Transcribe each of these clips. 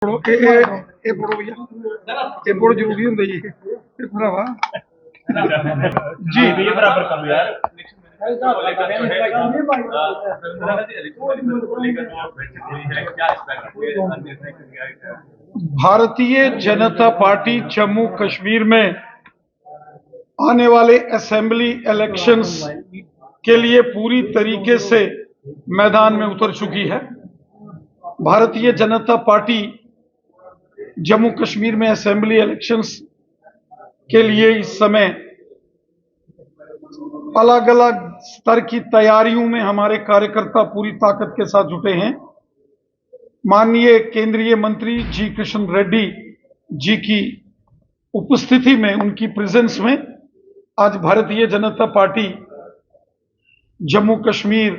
ਇਹ ਪੜੋ ਭਈਆ ਇਹ ਪੜੋ ਜ਼ਰੂਰੀ ਹੁੰਦਾ ਜੀ ਇਹ ਭਰਾਵਾ जी ये बराबर करो यार। भारतीय जनता पार्टी जम्मू कश्मीर में आने वाले असेंबली इलेक्शंस के लिए पूरी तरीके से मैदान में उतर चुकी है। भारतीय जनता पार्टी जम्मू कश्मीर में असेंबली इलेक्शंस के लिए इस समय अलग अलग स्तर की तैयारियों में हमारे कार्यकर्ता पूरी ताकत के साथ जुटे हैं। माननीय केंद्रीय मंत्री जी किशन रेड्डी जी की उपस्थिति में, उनकी प्रेजेंस में आज Bharatiya Janata party Jammu Kashmir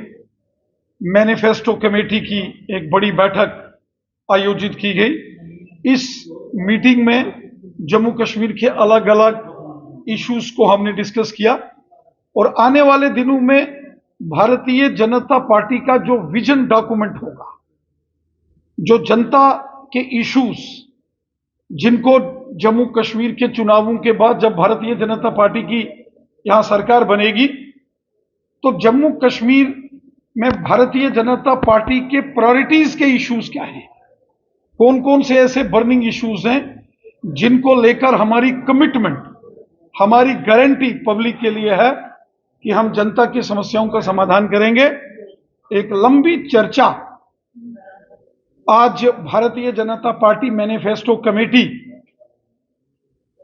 manifesto committee की एक बड़ी बैठक आयोजित की गई। इस मीटिंग में जम्मू कश्मीर के अलग अलग इश्यूज को हमने डिस्कस किया और आने वाले दिनों में भारतीय जनता पार्टी का जो विजन डॉक्यूमेंट होगा, जो जनता के इश्यूज जिनको जम्मू कश्मीर के चुनावों के बाद जब भारतीय जनता पार्टी की यहां सरकार बनेगी तो जम्मू कश्मीर में भारतीय जनता पार्टी के प्रायोरिटीज के इश्यूज क्या हैं, कौन कौन से ऐसे बर्निंग इश्यूज हैं जिनको लेकर हमारी कमिटमेंट, हमारी गारंटी पब्लिक के लिए है कि हम जनता की समस्याओं का समाधान करेंगे। एक लंबी चर्चा आज Bharatiya Janata party manifesto committee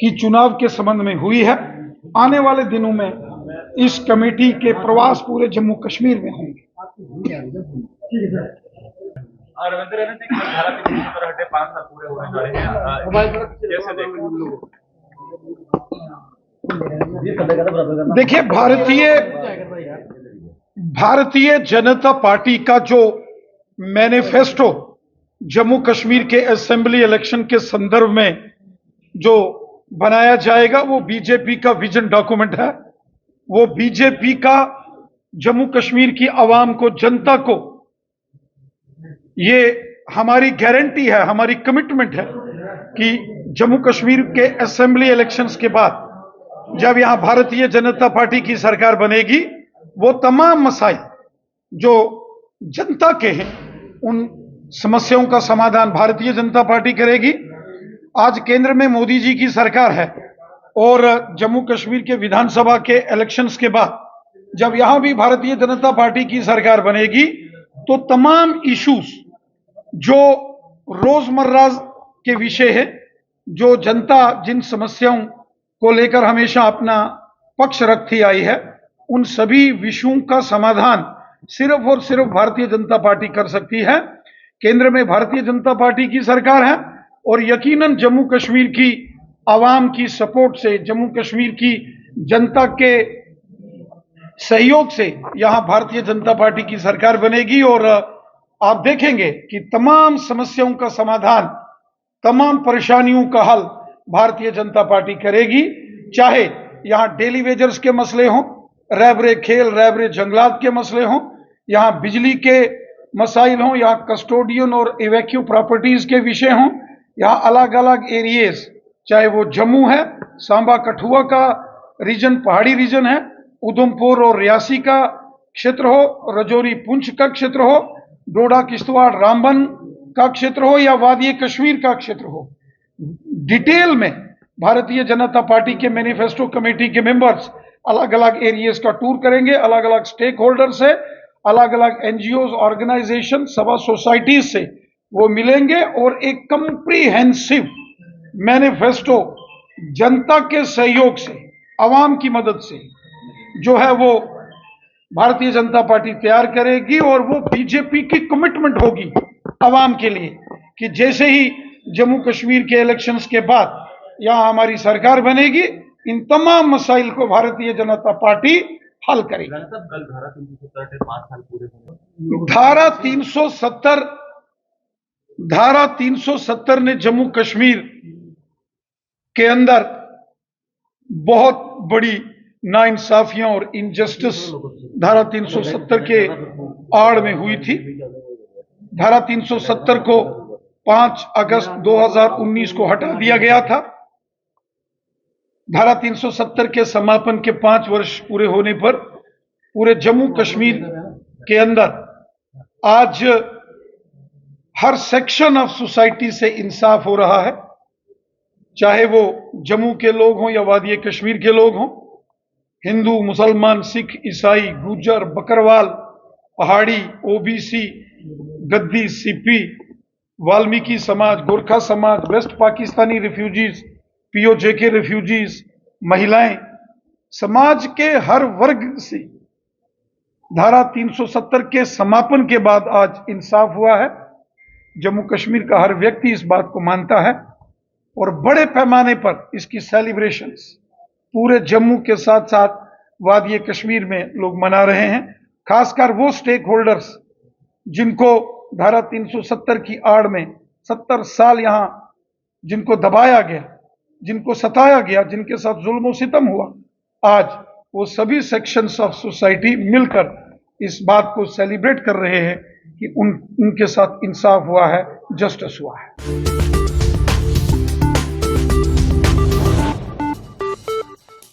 की चुनाव के संबंध में हुई है। आने वाले दिनों में इस कमेटी के प्रवास पूरे जम्मू कश्मीर में होंगे। रविंद्र ने धारा 370 5 साल पूरे होने जा रहे हैं, कैसे देखिए, भारतीय जनता पार्टी का जो मैनिफेस्टो जम्मू कश्मीर के असेंबली इलेक्शन के संदर्भ में जो बनाया जाएगा वो बीजेपी का विजन डॉक्यूमेंट है। वो बीजेपी का जम्मू कश्मीर की आवाम को, जनता को, ये हमारी गारंटी है, हमारी कमिटमेंट है कि जम्मू कश्मीर के असेंबली इलेक्शंस के बाद जब यहां भारतीय जनता पार्टी की सरकार बनेगी वो तमाम मसाइल जो जनता के हैं उन समस्याओं का समाधान भारतीय जनता पार्टी करेगी। आज केंद्र में मोदी जी की सरकार है और जम्मू कश्मीर के विधानसभा के इलेक्शंस के बाद जब यहां भी भारतीय जनता पार्टी की सरकार बनेगी तो तमाम इश्यूज जो रोजमर्रा के विषय है, जो जनता जिन समस्याओं को लेकर हमेशा अपना पक्ष रखती आई है, उन सभी विषयों का समाधान सिर्फ और सिर्फ भारतीय जनता पार्टी कर सकती है। केंद्र में भारतीय जनता पार्टी की सरकार है और यकीनन जम्मू कश्मीर की आवाम की सपोर्ट से, जम्मू कश्मीर की जनता के सहयोग से यहां भारतीय जनता पार्टी की सरकार बनेगी और आप देखेंगे कि तमाम समस्याओं का समाधान, तमाम परेशानियों का हल भारतीय जनता पार्टी करेगी। चाहे यहां डेली वेजर्स के मसले हों, रैबरे खेल, रैबरे जंगलात के मसले हों, यहां बिजली के मसाइल हों, यहां कस्टोडियन और इवैक्यू प्रॉपर्टीज के विषय हों, यहां अलग अलग एरियाज, चाहे वो जम्मू है, सांबा कठुआ का रीजन, पहाड़ी रीजन है, उधमपुर और रियासी का क्षेत्र हो, रजौरी पुंछ का क्षेत्र हो, डोडा किश्तवाड़ रामबन का क्षेत्र हो या वादी कश्मीर का क्षेत्र हो, डिटेल में भारतीय जनता पार्टी के मैनिफेस्टो कमेटी के मेंबर्स अलग अलग एरियाज का टूर करेंगे, अलग अलग स्टेक होल्डर से, अलग अलग एनजीओ, ऑर्गेनाइजेशन, सभा सोसाइटीज से वो मिलेंगे और एक कंप्रीहेंसिव मैनिफेस्टो जनता के सहयोग से, आवाम की मदद से जो है वो भारतीय जनता पार्टी तैयार करेगी और वो बीजेपी की कमिटमेंट होगी आवाम के लिए कि जैसे ही जम्मू कश्मीर के इलेक्शंस के बाद यहां हमारी सरकार बनेगी, इन तमाम मसाइल को भारतीय जनता पार्टी हल करेगी। धारा 370 ने जम्मू कश्मीर के अंदर बहुत बड़ी नाइंसाफियां और इनजस्टिस धारा 370 के आड़ में हुई थी। धारा 370 को 5 अगस्त 2019 को हटा दिया गया था। धारा 370 के समापन के 5 वर्ष पूरे होने पर पूरे जम्मू कश्मीर के अंदर आज हर सेक्शन ऑफ सोसाइटी से इंसाफ हो रहा है, चाहे वो जम्मू के लोग हों या वादी कश्मीर के लोग हों, हिंदू, मुसलमान, सिख, ईसाई, गुज्जर, बकरवाल, पहाड़ी, ओबीसी, गद्दी, सीपी, वाल्मीकि समाज, गोरखा समाज, वेस्ट पाकिस्तानी रिफ्यूजीज, पीओजे के रिफ्यूजीज, महिलाएं, समाज के हर वर्ग से धारा 370 के समापन के बाद आज इंसाफ हुआ है। जम्मू कश्मीर का हर व्यक्ति इस बात को मानता है और बड़े पैमाने पर इसकी सेलिब्रेशंस पूरे जम्मू के साथ साथ वादी कश्मीर में लोग मना रहे हैं। खासकर वो स्टेक होल्डर्स जिनको धारा 370 की आड़ में 70 साल यहां जिनको दबाया गया, जिनको सताया गया, जिनके साथ जुल्म सितम हुआ, आज वो सभी सेक्शंस ऑफ सोसाइटी मिलकर इस बात को सेलिब्रेट कर रहे हैं कि उनके साथ इंसाफ हुआ है, जस्टिस हुआ है।